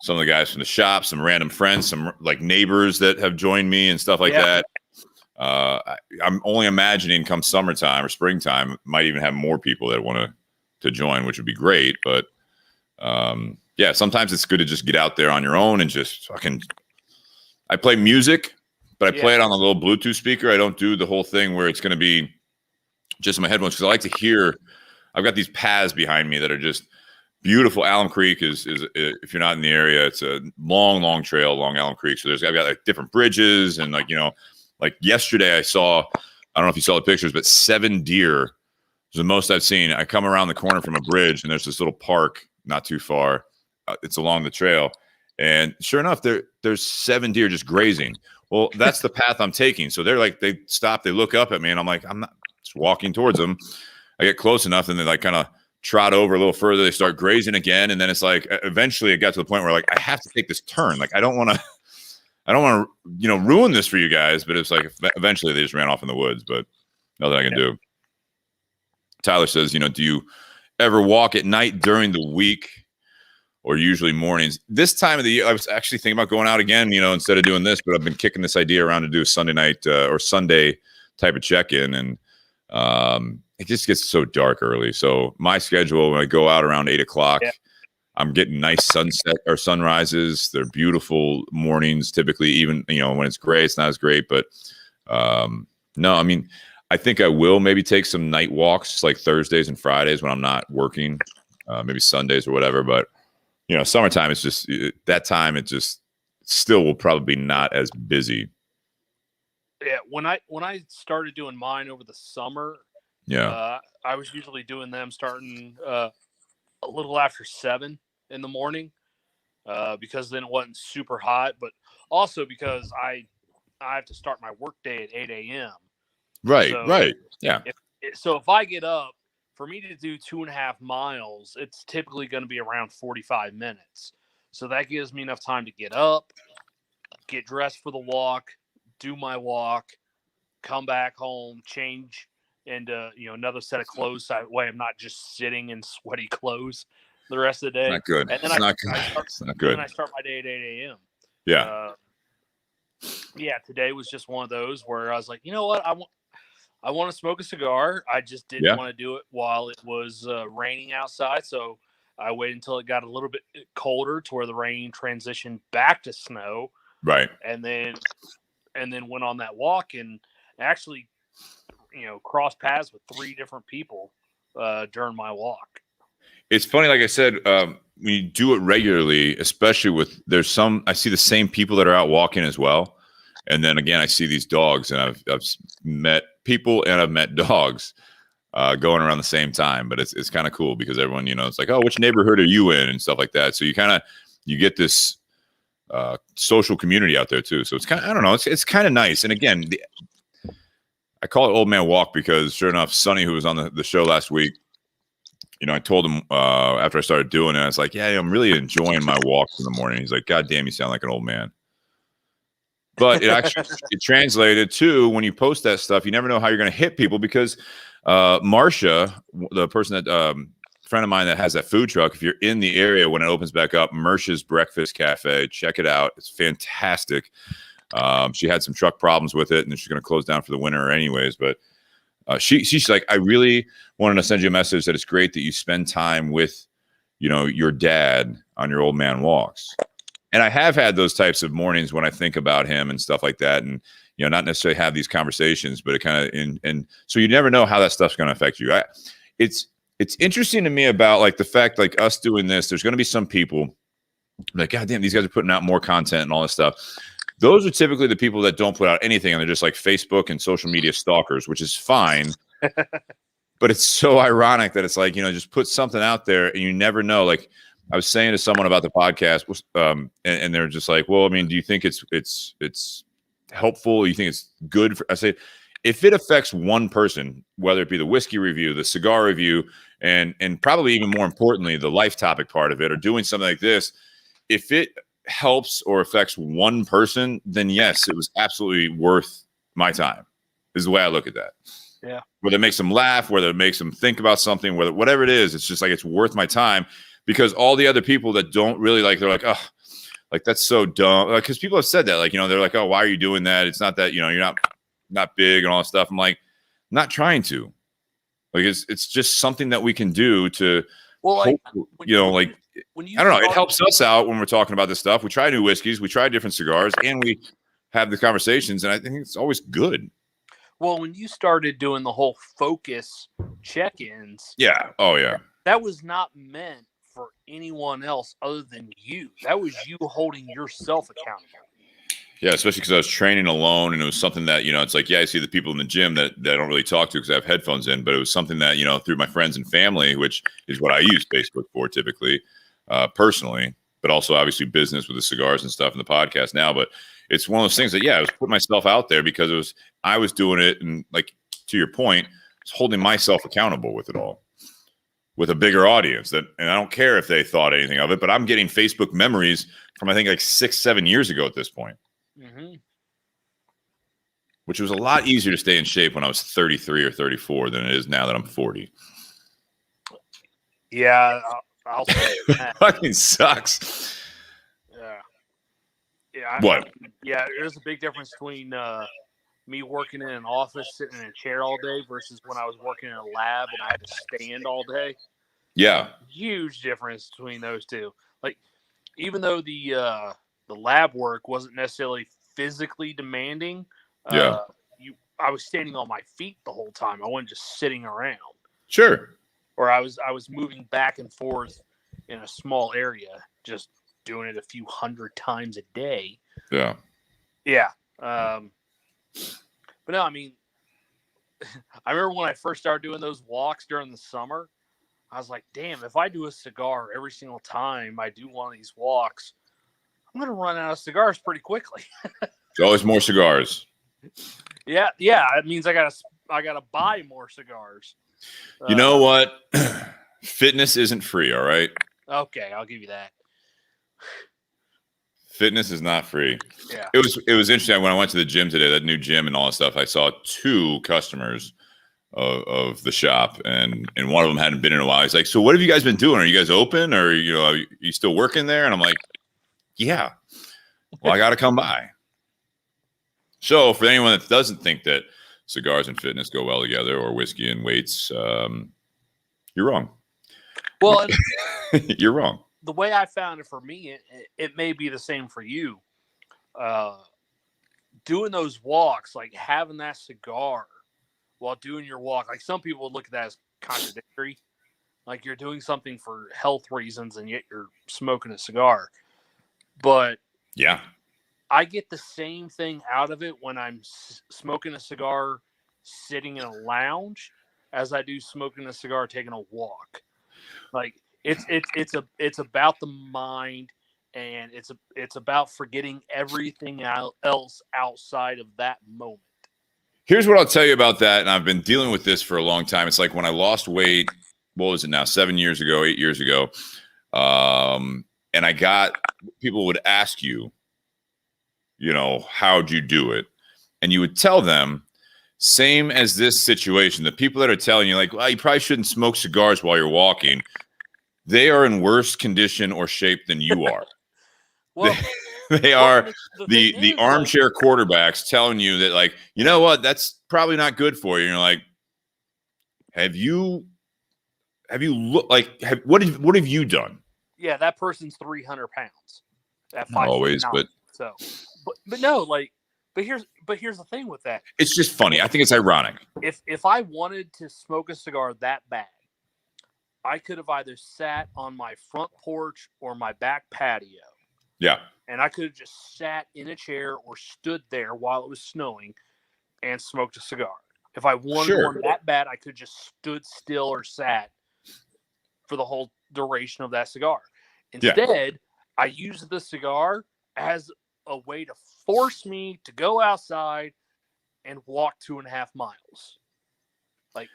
Some of the guys from the shop, some random friends, some like neighbors that have joined me and stuff like that. I'm only imagining come summertime or springtime, might even have more people that want to join, which would be great. But yeah, sometimes it's good to just get out there on your own and just fucking. I play music, but I play it on a little Bluetooth speaker. I don't do the whole thing where it's going to be just in my headphones because I like to hear. I've got these paths behind me that are just beautiful. Alum Creek is if you're not in the area, it's a long trail along Alum Creek. So I've got like different bridges and like yesterday I saw. I don't know if you saw the pictures, but 7 deer is the most I've seen. I come around the corner from a bridge and there's this little park not too far. It's along the trail. And sure enough, there's 7 deer just grazing. Well, that's the path I'm taking. So they stop, they look up at me and I'm like, I'm not just walking towards them. I get close enough and they like kind of trot over a little further. They start grazing again. And then it's like, eventually it got to the point where like, I have to take this turn. Like, I don't want to, ruin this for you guys, but it's like, eventually they just ran off in the woods, but nothing I can do. Tyler says, do you ever walk at night during the week or usually mornings? This time of the year, I was actually thinking about going out again, instead of doing this, but I've been kicking this idea around to do a Sunday night or Sunday type of check-in. And it just gets so dark early. So my schedule, when I go out around 8:00, I'm getting nice sunset or sunrises. They're beautiful mornings. Typically, even, when it's gray, it's not as great, but no, I mean, I think I will maybe take some night walks like Thursdays and Fridays when I'm not working, maybe Sundays or whatever. But, summertime, it's just that time. It just still will probably be not as busy. Yeah. When I started doing mine over the summer, I was usually doing them starting a little after 7 in the morning because then it wasn't super hot, but also because I have to start my work day at 8 a.m. Right. Yeah. If I get up, for me to do 2.5 miles, it's typically going to be around 45 minutes. So that gives me enough time to get up, get dressed for the walk, do my walk, come back home, change into another set of clothes. That way I'm not just sitting in sweaty clothes the rest of the day. Not good. And then it's not good. And I start my day at 8 a.m. Yeah. Today was just one of those where I was like, you know what? I I want to smoke a cigar. I just didn't Yeah. want to do it while it was raining outside. So I waited until it got a little bit colder to where the rain transitioned back to snow. Right. And then went on that walk and actually, crossed paths with 3 different people during my walk. It's funny, like I said, when you do it regularly, especially I see the same people that are out walking as well. And then again, I see these dogs, and I've met people and I've met dogs going around the same time. But it's kind of cool because everyone, it's like, oh, which neighborhood are you in and stuff like that. So you get this social community out there too. So it's kind of, I don't know, it's kind of nice. And again, I call it Old Man Walk because sure enough, Sonny, who was on the show last week, I told him after I started doing it, I was like, yeah, I'm really enjoying my walks in the morning. He's like, God damn, you sound like an old man. But it actually it translated to when you post that stuff, you never know how you're going to hit people because Marcia, the person that friend of mine that has that food truck, if you're in the area when it opens back up, Marcia's Breakfast Cafe, check it out. It's fantastic. She had some truck problems with it, and she's going to close down for the winter anyways. But she's like, I really wanted to send you a message that it's great that you spend time with, your dad on your old man walks. And I have had those types of mornings when I think about him and stuff like that. And, not necessarily have these conversations, but it kind of, and so you never know how that stuff's going to affect you. It's interesting to me about like the fact, like us doing this, there's going to be some people like, God damn, these guys are putting out more content and all this stuff. Those are typically the people that don't put out anything, and they're just like Facebook and social media stalkers, which is fine. But it's so ironic that it's like, just put something out there and you never know. Like I was saying to someone about the podcast, and they're just like, well, I mean, do you think it's helpful? You think it's good? I say, if it affects one person, whether it be the whiskey review, the cigar review, and probably even more importantly, the life topic part of it, or doing something like this, if it helps or affects one person, then yes, it was absolutely worth my time. Is the way I look at that. Yeah. Whether it makes them laugh, whether it makes them think about something, whatever it is, it's just like it's worth my time, because all the other people that don't really like, they're like, oh, like that's so dumb. Because people have said that, like, they're like, oh, why are you doing that? It's not that, you're not big and all that stuff. I'm like, not trying to. Like it's just something that we can do to hope, when you I don't know, it helps us out when we're talking about this stuff. We try new whiskeys, we try different cigars, and we have the conversations, and I think it's always good. Well, when you started doing the whole focus check-ins, yeah, oh yeah, that was not meant for anyone else other than you. That was you holding yourself accountable. Yeah, especially because I was training alone, and it was something that, it's like, yeah, I see the people in the gym that I don't really talk to because I have headphones in, but it was something that, through my friends and family, which is what I use Facebook for typically, personally, but also obviously business with the cigars and stuff and the podcast now. But it's one of those things that, yeah, I was putting myself out there because I was doing it, and like, to your point, it's holding myself accountable with it all, with a bigger audience and I don't care if they thought anything of it, but I'm getting Facebook memories from, I think, like 6-7 years ago at this point. Mm-hmm. Which was a lot easier to stay in shape when I was 33 or 34 than it is now that I'm 40. Yeah, I'll say that. Fucking sucks. Yeah. What? Yeah, there's a big difference between me working in an office, sitting in a chair all day, versus when I was working in a lab and I had to stand all day. Yeah. Huge difference between those two. Like, even though the lab work wasn't necessarily physically demanding, I was standing on my feet the whole time. I wasn't just sitting around. Sure. Or I was moving back and forth in a small area, just doing it a few hundred times a day. Yeah. Yeah. But no, I mean, I remember when I first started doing those walks during the summer, I was like, damn, if I do a cigar every single time I do one of these walks, I'm going to run out of cigars pretty quickly. There's always more cigars. Yeah. It means I gotta buy more cigars. You know what? Fitness isn't free, all right? Okay, I'll give you that. Fitness is not free. Yeah. It was interesting. When I went to the gym today, that new gym and all that stuff, I saw 2 customers of the shop, and one of them hadn't been in a while. He's like, so what have you guys been doing? Are you guys open, or are you still working there? And I'm like, yeah. Well, I got to come by. So for anyone that doesn't think that cigars and fitness go well together, or whiskey and weights, you're wrong. Well, you're wrong. The way I found it for me, it may be the same for you. Doing those walks, like having that cigar while doing your walk, like some people would look at that as contradictory. Like you're doing something for health reasons and yet you're smoking a cigar. But yeah, I get the same thing out of it when I'm smoking a cigar sitting in a lounge as I do smoking a cigar taking a walk. Like it's about the mind, and it's about forgetting everything else outside of that moment. Here's what I'll tell you about that, and I've been dealing with this for a long time. It's like when I lost weight, what was it now, 7 years ago, 8 years ago, and I got people would ask you, how'd you do it? And you would tell them, same as this situation, the people that are telling you, like, well, you probably shouldn't smoke cigars while you're walking, they are in worse condition or shape than you are. Well, they are the armchair quarterbacks telling you that, like, you know what, that's probably not good for you. And you're like, have you looked like, what have you done? Yeah, that person's 300 pounds at 5'9". Not always, but no, like, but here's the thing with that. It's just funny. I think it's ironic. If I wanted to smoke a cigar that bad, I could have either sat on my front porch or my back patio. Yeah. And I could have just sat in a chair or stood there while it was snowing and smoked a cigar. If I wanted one that bad, I could have just stood still or sat for the whole duration of that cigar. Instead, I used the cigar as a way to force me to go outside and walk 2.5 miles. Like,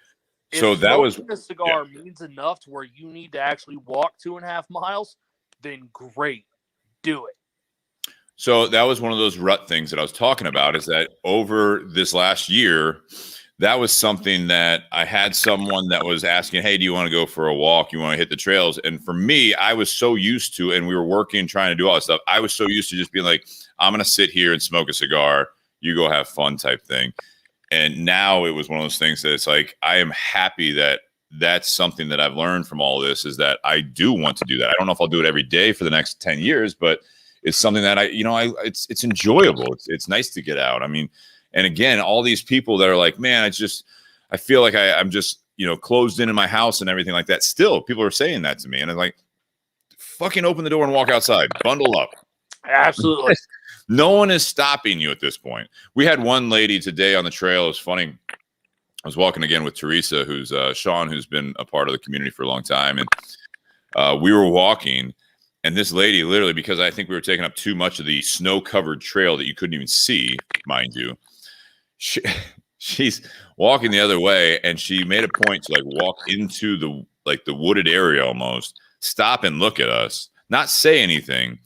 so that was a cigar means enough to where you need to actually walk 2.5 miles, then great, do it. So that was one of those rut things that I was talking about, is that over this last year, that was something that I had someone that was asking, hey, do you want to go for a walk? You want to hit the trails? And for me, I was so used to, and we were working, trying to do all this stuff. I was so used to just being like, I'm going to sit here and smoke a cigar. You go have fun type thing. And now it was one of those things that it's like, I am happy that that's something that I've learned from all this, is that I do want to do that. I don't know if I'll do it every day for the next 10 years, but it's something that it's enjoyable. It's nice to get out. I mean, and again, all these people that are like, man, I feel like I'm just, closed in my house and everything like that. Still, people are saying that to me. And I'm like, fucking open the door and walk outside, bundle up. Absolutely. No one is stopping you at this point. We had one lady today on the trail. It was funny. I was walking again with Teresa, who's Sean, who's been a part of the community for a long time. And we were walking, and this lady, literally, because I think we were taking up too much of the snow-covered trail that you couldn't even see, mind you, she's walking the other way, and she made a point to, like, walk into the wooded area almost, stop and look at us, not say anything.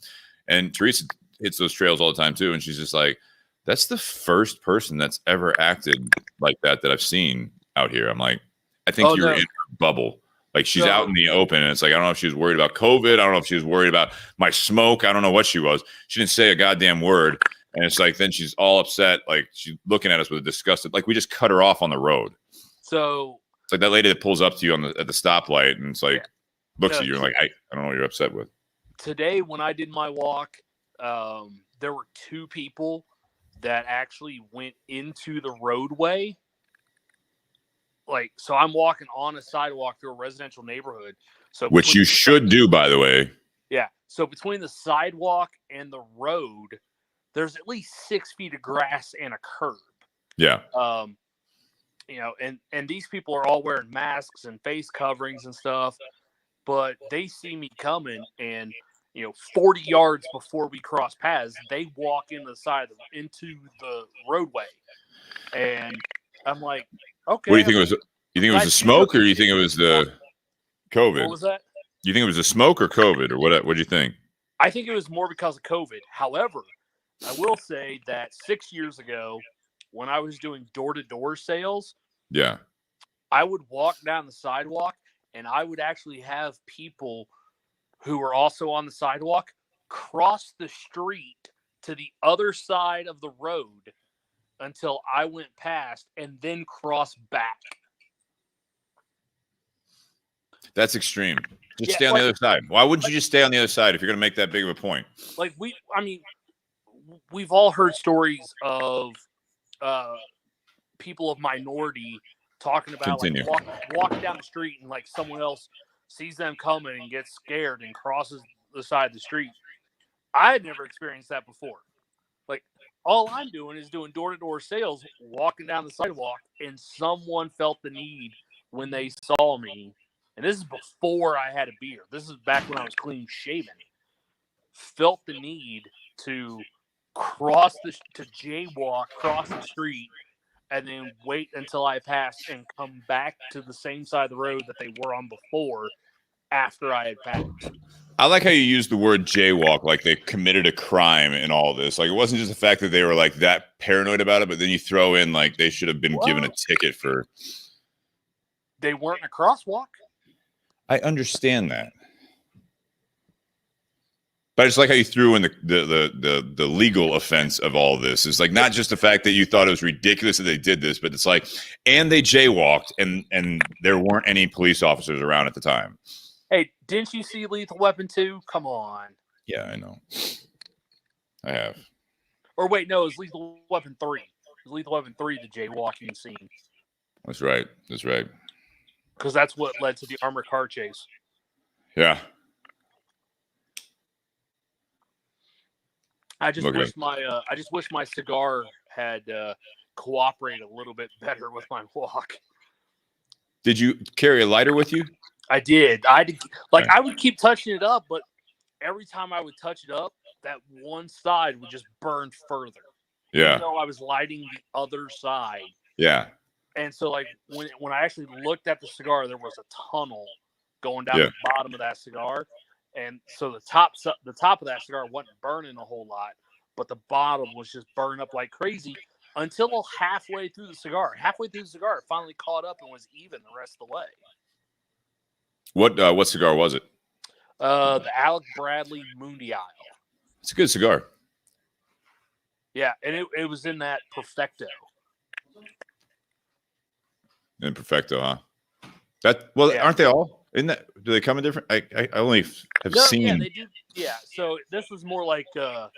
And Teresa hits those trails all the time too, and she's just like, that's the first person that's ever acted like that I've seen out here. I'm like, I think you're in her bubble. Like, she's out in the open, and it's like, I don't know if she was worried about COVID. I don't know if she was worried about my smoke. I don't know what she was. She didn't say a goddamn word. And it's like, then she's all upset. Like, she's looking at us with a disgusted, like, we just cut her off on the road. So it's like that lady that pulls up to you at the stoplight, and it's like, looks at you and like, I don't know what you're upset with. Today, when I did my walk, there were 2 people that actually went into the roadway. Like, so I'm walking on a sidewalk through a residential neighborhood. So which you should do, by the way. Yeah. So between the sidewalk and the road, there's at least 6 feet of grass and a curb. Yeah. And these people are all wearing masks and face coverings and stuff, but they see me coming, and 40 yards before we cross paths, they walk into the roadway, and I'm like, okay. What do you think it was? You think it was the smoke, or you think it was the COVID? What was that? You think it was the smoke or COVID, or what? What do you think? I think it was more because of COVID. However, I will say that 6 years ago, when I was doing door-to-door sales, I would walk down the sidewalk, and I would actually have people who were also on the sidewalk cross the street to the other side of the road until I went past and then crossed back. That's extreme. Just Yeah, stay on the other side. Why wouldn't you just stay on the other side if you're going to make that big of a point? Like we've all heard stories of people of minority talking about Continue. like walking down the street and like someone else sees them coming and gets scared and crosses the side of the street. I had never experienced that before. Like all I'm doing is doing door-to-door sales, walking down the sidewalk, and someone felt the need when they saw me. And this is before I had a beard. This is back when I was clean shaven. Felt the need to jaywalk, cross the street, and then wait until I passed and come back to the same side of the road that they were on before after I had passed. I like how you use the word jaywalk, like they committed a crime in all this. Like it wasn't just the fact that they were like that paranoid about it, but then you throw in like they should have been given a ticket for. They weren't in a crosswalk. I understand that, but I just like how you threw in the legal offense of all this. It's like not just the fact that you thought it was ridiculous that they did this, but it's like, and they jaywalked, and there weren't any police officers around at the time. Hey, didn't you see Lethal Weapon 2? Come on. Yeah, I know. I have. Or wait, no, it was Lethal Weapon 3. It was Lethal Weapon 3, the jaywalking scene. That's right. That's right. Because that's what led to the armored car chase. Yeah. I just wish my cigar had cooperated a little bit better with my walk. Did you carry a lighter with you? I did. I would keep touching it up, but every time I would touch it up, that one side would just burn further. Yeah. Even though I was lighting the other side. Yeah. And so, like, when I actually looked at the cigar, there was a tunnel going down the bottom of that cigar. And so the top of that cigar wasn't burning a whole lot, but the bottom was just burning up like crazy until halfway through the cigar. Halfway through the cigar, it finally caught up and was even the rest of the way. What cigar was it? The Alec Bradley Mundial. It's a good cigar. Yeah, and it was in that Perfecto. In Perfecto, huh? Aren't they all? Isn't that? Do they come in different? I only have seen. Yeah, they do. Yeah, so this was more like a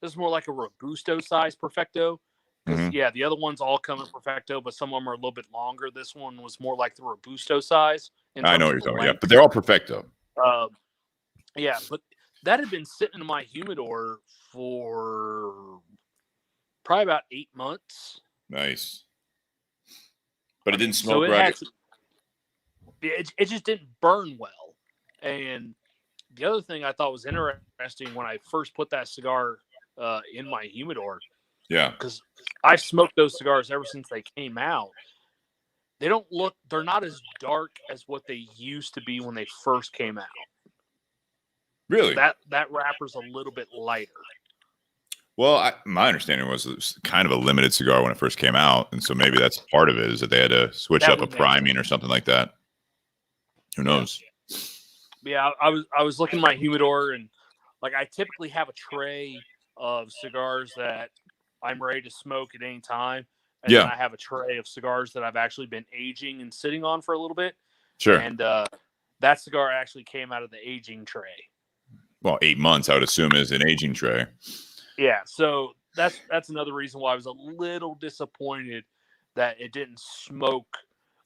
Robusto size Perfecto. Mm-hmm. Yeah, the other ones all come in Perfecto, but some of them are a little bit longer. This one was more like the Robusto size. I know what you're talking about. Yeah, but they're all Perfecto. Yeah, but that had been sitting in my humidor for probably about 8 months. Nice. But it didn't smoke right. It just didn't burn well. And the other thing I thought was interesting when I first put that cigar in my humidor. Yeah. Because I've smoked those cigars ever since they came out. They're not as dark as what they used to be when they first came out. Really? That wrapper's a little bit lighter. Well, my understanding was it was kind of a limited cigar when it first came out, and so maybe that's part of it is that they had to switch up a priming or something like that. Who knows? Yeah, I was looking at my humidor, and like I typically have a tray of cigars that I'm ready to smoke at any time, and then I have a tray of cigars that I've actually been aging and sitting on for a little bit. Sure. And that cigar actually came out of the aging tray. Well, 8 months, I would assume, is an aging tray. Yeah, so that's another reason why I was a little disappointed that it didn't smoke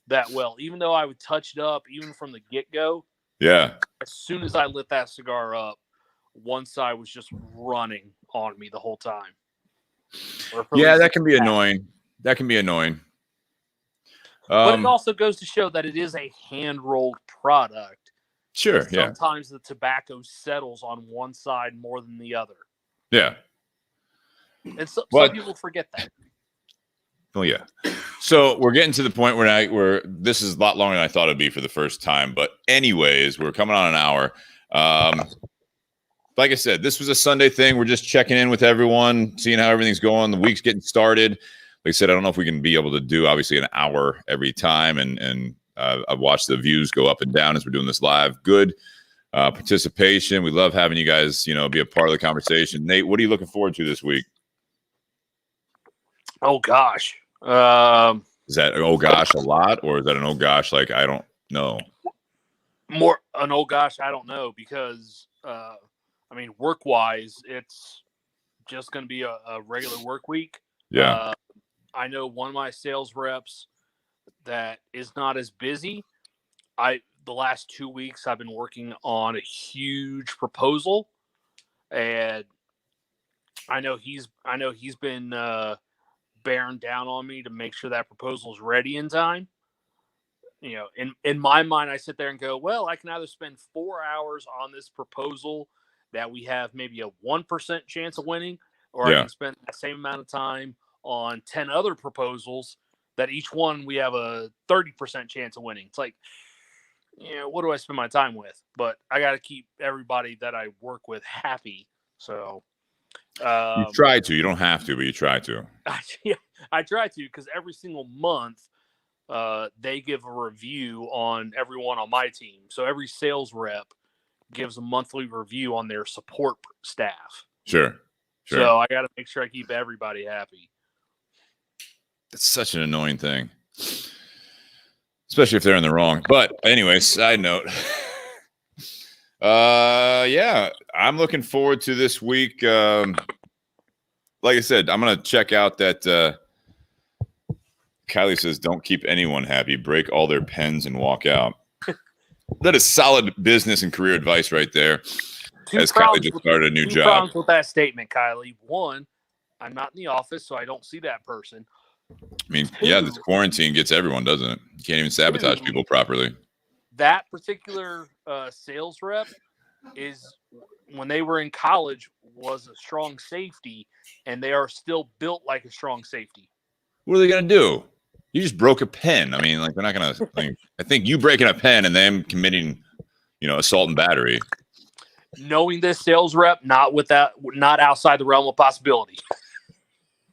that well. Even though I would touch it up, even from the get-go. Yeah. As soon as I lit that cigar up, one side was just running on me the whole time. Yeah, that can be annoying. That can be annoying. But it also goes to show that it is a hand-rolled product. Sure, yeah. Sometimes the tobacco settles on one side more than the other. Yeah. And some people forget that. Oh, yeah. So we're getting to the point where this is a lot longer than I thought it'd be for the first time. But anyways, we're coming on an hour. Like I said, this was a Sunday thing. We're just checking in with everyone, seeing how everything's going. The week's getting started. Like I said, I don't know if we can be able to do, obviously, an hour every time. And I've watched the views go up and down as we're doing this live. Good participation. We love having you guys, be a part of the conversation. Nate, what are you looking forward to this week? Oh gosh. Is that oh gosh a lot, or is that an oh gosh like I don't know? More an oh gosh, I don't know, because I mean, work wise, it's just going to be a regular work week. Yeah. I know one of my sales reps that is not as busy. The last 2 weeks I've been working on a huge proposal, and I know he's been bearing down on me to make sure that proposal is ready in time. In my mind, I sit there and go, well, I can either spend 4 hours on this proposal that we have maybe a 1% chance of winning, or I Yeah. can spend that same amount of time on 10 other proposals that each one we have a 30% chance of winning. It's like, what do I spend my time with? But I got to keep everybody that I work with happy. So You try to. You don't have to, but you try to. I try to, because every single month they give a review on everyone on my team. So every sales rep gives a monthly review on their support staff. Sure. So I got to make sure I keep everybody happy. It's such an annoying thing, especially if they're in the wrong. But anyway, side note. Yeah, I'm looking forward to this week. Like I said, I'm gonna check out that. Kylie says, "Don't keep anyone happy. Break all their pens and walk out." That is solid business and career advice right there. As Kylie just started a new job. Two problems with that statement, Kylie. One, I'm not in the office, so I don't see that person. I mean, yeah, this quarantine gets everyone, doesn't it? You can't even sabotage people properly. That particular sales rep when they were in college, was a strong safety, and they are still built like a strong safety. What are they going to do? You just broke a pen. I mean, like, they're not going to. I think you breaking a pen and them committing, assault and battery. Knowing this sales rep, not outside the realm of possibility.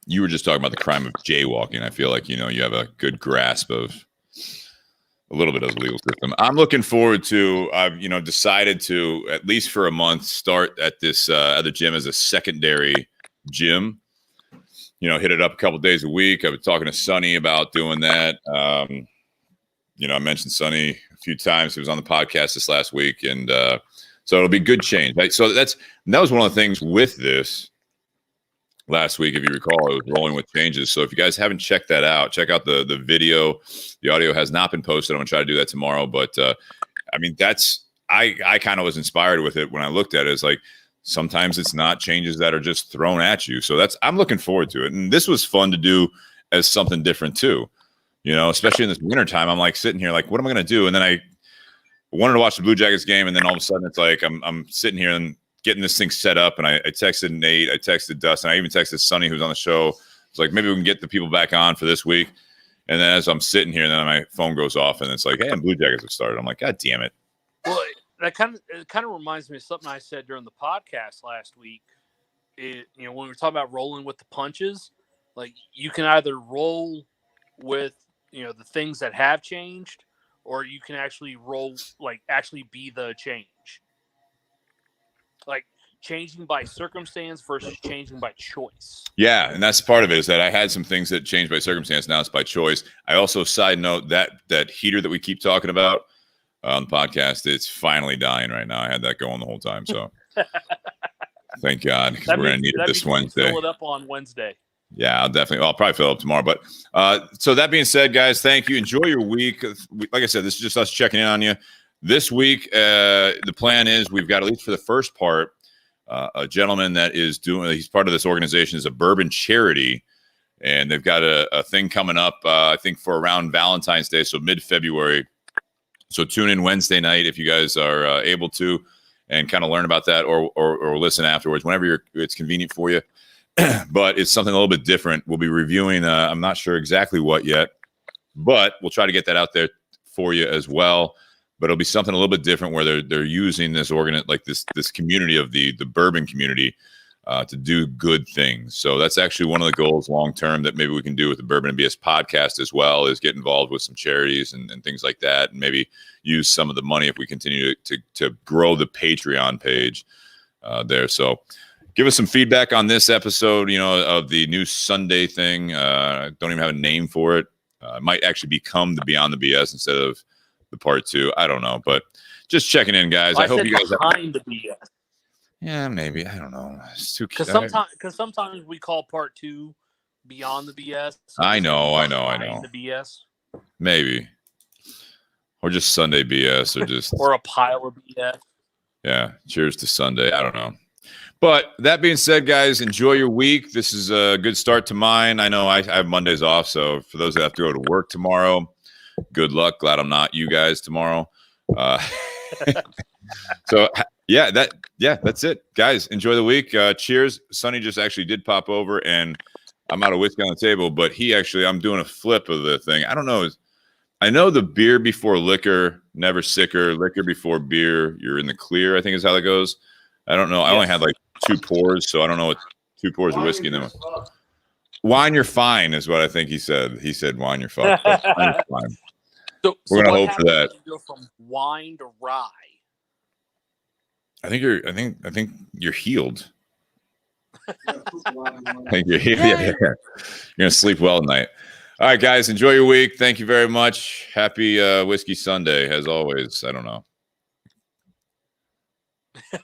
You were just talking about the crime of jaywalking. I feel like you have a good grasp of a little bit of the legal system. I'm looking forward to. I've decided to, at least for a month, start at this other gym as a secondary gym. Hit it up a couple days a week. I was talking to Sonny about doing that. I mentioned Sonny a few times. He was on the podcast this last week, and so it'll be good change. Right? So that was one of the things with this last week. If you recall, it was rolling with changes. So if you guys haven't checked that out, check out the video. The audio has not been posted. I'm gonna try to do that tomorrow. But I mean, I kind of was inspired with it when I looked at it. It's like, sometimes it's not changes that are just thrown at you. So I'm looking forward to it. And this was fun to do as something different too, especially in this wintertime. I'm like sitting here like, what am I going to do? And then I wanted to watch the Blue Jackets game. And then all of a sudden it's like, I'm sitting here and getting this thing set up. And I texted Nate, I texted Dustin, I even texted Sonny, who's on the show. It's like, maybe we can get the people back on for this week. And then as I'm sitting here, then my phone goes off and it's like, hey, Blue Jackets have started. I'm like, God damn it. Well, it kind of reminds me of something I said during the podcast last week. When we were talking about rolling with the punches, like, you can either roll with the things that have changed, or you can actually actually be the change. Like, changing by circumstance versus changing by choice. Yeah, and that's part of it, is that I had some things that changed by circumstance. Now it's by choice. I also, side note, that heater that we keep talking about on the podcast, it's finally dying right now. I had that going the whole time, so thank God, because we're going to need it this Wednesday. Fill it up on Wednesday. Yeah, I'll probably fill it up tomorrow. But so that being said, guys, thank you. Enjoy your week. Like I said, this is just us checking in on you. This week, the plan is we've got, at least for the first part, a gentleman that he's part of this organization, is a bourbon charity. And they've got a thing coming up, I think, for around Valentine's Day, so mid-February. So tune in Wednesday night if you guys are able to, and kind of learn about that, or listen afterwards, whenever it's convenient for you. But it's something a little bit different. We'll be reviewing, I'm not sure exactly what yet, but we'll try to get that out there for you as well. But it'll be something a little bit different, where they're using this this community of the bourbon community to do good things. So that's actually one of the goals long term that maybe we can do with the Bourbon and BS podcast as well, is get involved with some charities and things like that, and maybe use some of the money if we continue to grow the Patreon page there. So Give us some feedback on this episode, of the new Sunday thing. Don't even have a name for it. It might actually become the Beyond the BS instead of the part 2. I don't know, but just checking in, guys. I hope you guys behind the BS. Yeah, maybe. I don't know. It's too because sometimes we call part 2 Beyond the BS. I know. The BS. Maybe. Or just Sunday BS, or just or a pile of BS. Yeah. Cheers to Sunday. I don't know. But that being said, guys, enjoy your week. This is a good start to mine. I know I have Mondays off, so for those that have to go to work tomorrow, good luck. Glad I'm not you guys tomorrow. So that's it, guys. Enjoy the week. Cheers. Sonny just actually did pop over, and I'm out of whiskey on the table, but I'm doing a flip of the thing. I don't know. I know the beer before liquor, never sicker. Liquor before beer, you're in the clear, I think is how that goes. I don't know. I only had like 2 pours, so I don't know what 2 pours of whiskey in them. Wine, you're fine, is what I think he said. He said, "Wine, you're fine." Fine. So we're gonna hope for that. You go from wine to rye. I think you're healed. I think you're healed. Yeah. You're gonna sleep well tonight. All right, guys, enjoy your week. Thank you very much. Happy Whiskey Sunday, as always. I don't know.